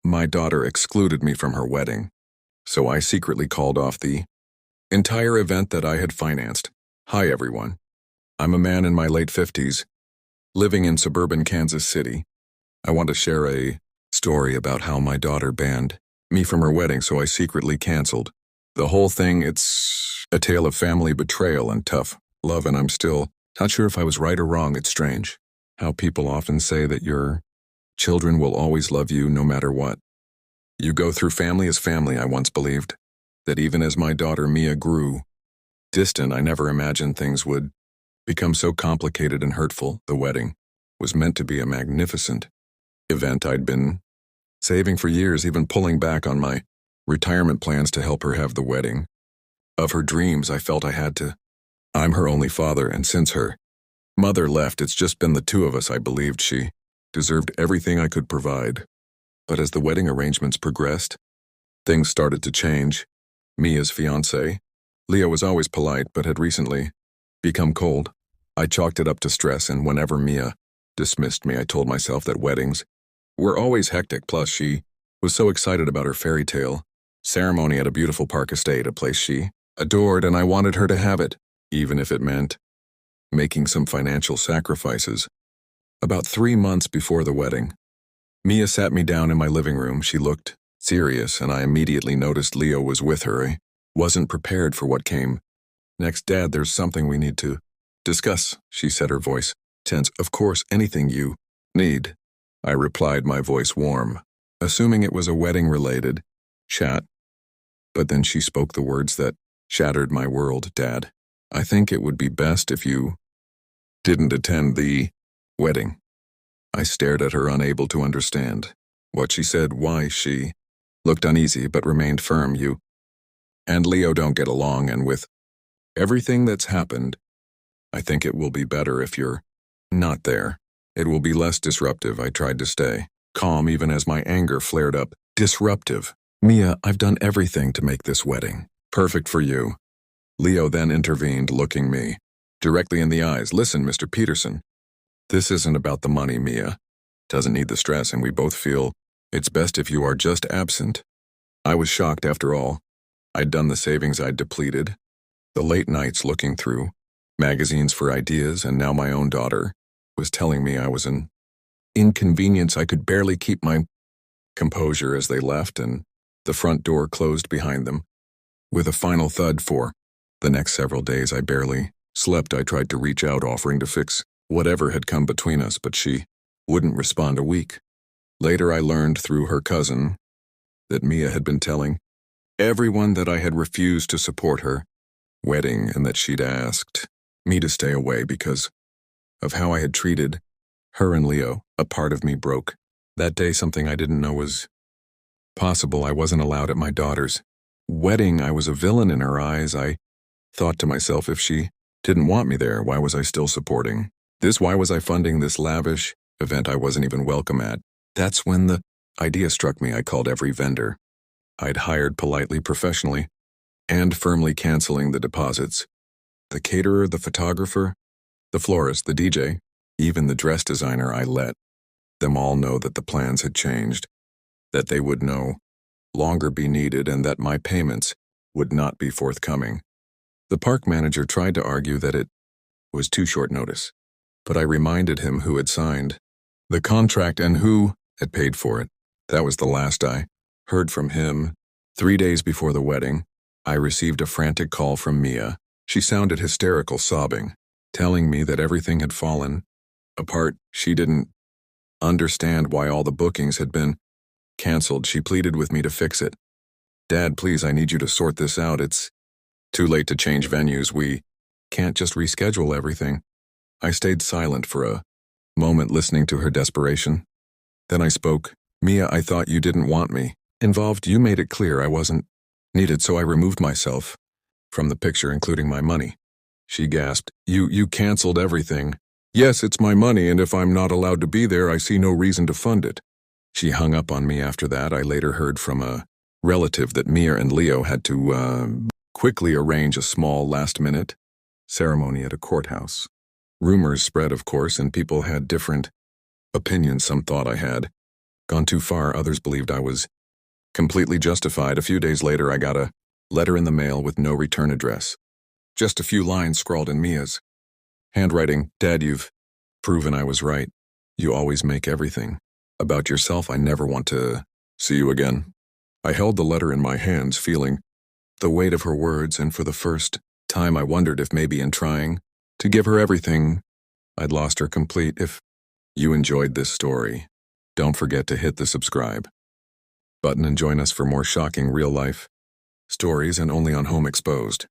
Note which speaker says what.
Speaker 1: My daughter excluded me from her wedding, so I secretly called off the entire event that I had financed. Hi everyone. I'm a man in my late 50s, living in suburban Kansas City. I want to share a story about how my daughter banned me from her wedding, so I secretly canceled the whole thing. It's a tale of family betrayal and tough love, and I'm still not sure if I was right or wrong. It's strange how people often say that your children will always love you no matter what you go through. Family is family. I once believed that even as my daughter Mia grew distant, I never imagined things would become so complicated and hurtful. The wedding was meant to be a magnificent event I'd been saving for years, even pulling back on my retirement plans to help her have the wedding of her dreams. I felt I had to. I'm her only father, and since her mother left, it's just been the two of us. I believed she deserved everything I could provide. But as the wedding arrangements progressed, things started to change. Mia's fiancé, Leo, was always polite but had recently become cold. I chalked it up to stress, and whenever Mia dismissed me, I told myself that weddings were always hectic. Plus, she was so excited about her fairy tale ceremony at a beautiful park estate, a place she adored, and I wanted her to have it, even if it meant making some financial sacrifices. About 3 months before the wedding, Mia sat me down in my living room. She looked serious, and I immediately noticed Leo was with her. I wasn't prepared for what came next. Dad, there's something we need to discuss, she said, her voice tense. Of course, anything you need, I replied, my voice warm, assuming it was a wedding-related chat. But then she spoke the words that shattered my world. Dad, I think it would be best if you didn't attend the wedding. I stared at her, unable to understand what she said. Why? She looked uneasy but remained firm. You and Leo don't get along, and with everything that's happened, I think it will be better if you're not there. It will be less disruptive. I tried to stay calm even as my anger flared up. Disruptive? Mia, I've done everything to make this wedding perfect for you. Leo then intervened, looking me directly in the eyes. Listen, Mr. Peterson, this isn't about the money. Mia doesn't need the stress, and we both feel it's best if you are just absent. I was shocked. After all, I'd done the savings I'd depleted, the late nights looking through magazines for ideas, and now my own daughter was telling me I was an inconvenience. I could barely keep my composure as they left, and the front door closed behind them with a final thud. For the next several days, I barely slept. I tried to reach out, offering to fix whatever had come between us, but she wouldn't respond. A week later, I learned through her cousin that Mia had been telling everyone that I had refused to support her wedding, and that she'd asked me to stay away because of how I had treated her and Leo. A part of me broke that day. Something I didn't know was possible. I wasn't allowed at my daughter's wedding. I was a villain in her eyes. I thought to myself, if she didn't want me there, why was I still supporting this? Why was I funding this lavish event I wasn't even welcome at? That's when the idea struck me. I called every vendor I'd hired, politely, professionally, and firmly canceling the deposits. The caterer, the photographer, the florist, the DJ, even the dress designer. I let them all know that the plans had changed, that they would no longer be needed, and that my payments would not be forthcoming. The park manager tried to argue that it was too short notice, but I reminded him who had signed the contract and who had paid for it. That was the last I heard from him. 3 days before the wedding, I received a frantic call from Mia. She sounded hysterical, sobbing, telling me that everything had fallen apart. She didn't understand why all the bookings had been canceled. She pleaded with me to fix it. Dad, please, I need you to sort this out. It's too late to change venues. We can't just reschedule everything. I stayed silent for a moment, listening to her desperation. Then I spoke. Mia, I thought you didn't want me involved. You made it clear I wasn't needed, so I removed myself from the picture, including my money. She gasped. You canceled everything. Yes, it's my money, and if I'm not allowed to be there, I see no reason to fund it. She hung up on me after that. I later heard from a relative that Mia and Leo had to quickly arrange a small last-minute ceremony at a courthouse. Rumors spread, of course, and people had different opinions. Some thought I had Gone too far, others believed I was completely justified. A few days later, I got a letter in the mail with no return address. Just a few lines scrawled in Mia's handwriting. Dad, you've proven I was right. You always make everything about yourself. I never want to see you again. I held the letter in my hands, feeling the weight of her words, and for the first time I wondered if maybe in trying to give her everything, I'd lost her complete. If you enjoyed this story, don't forget to hit the subscribe button and join us for more shocking real-life stories and only on Home Exposed.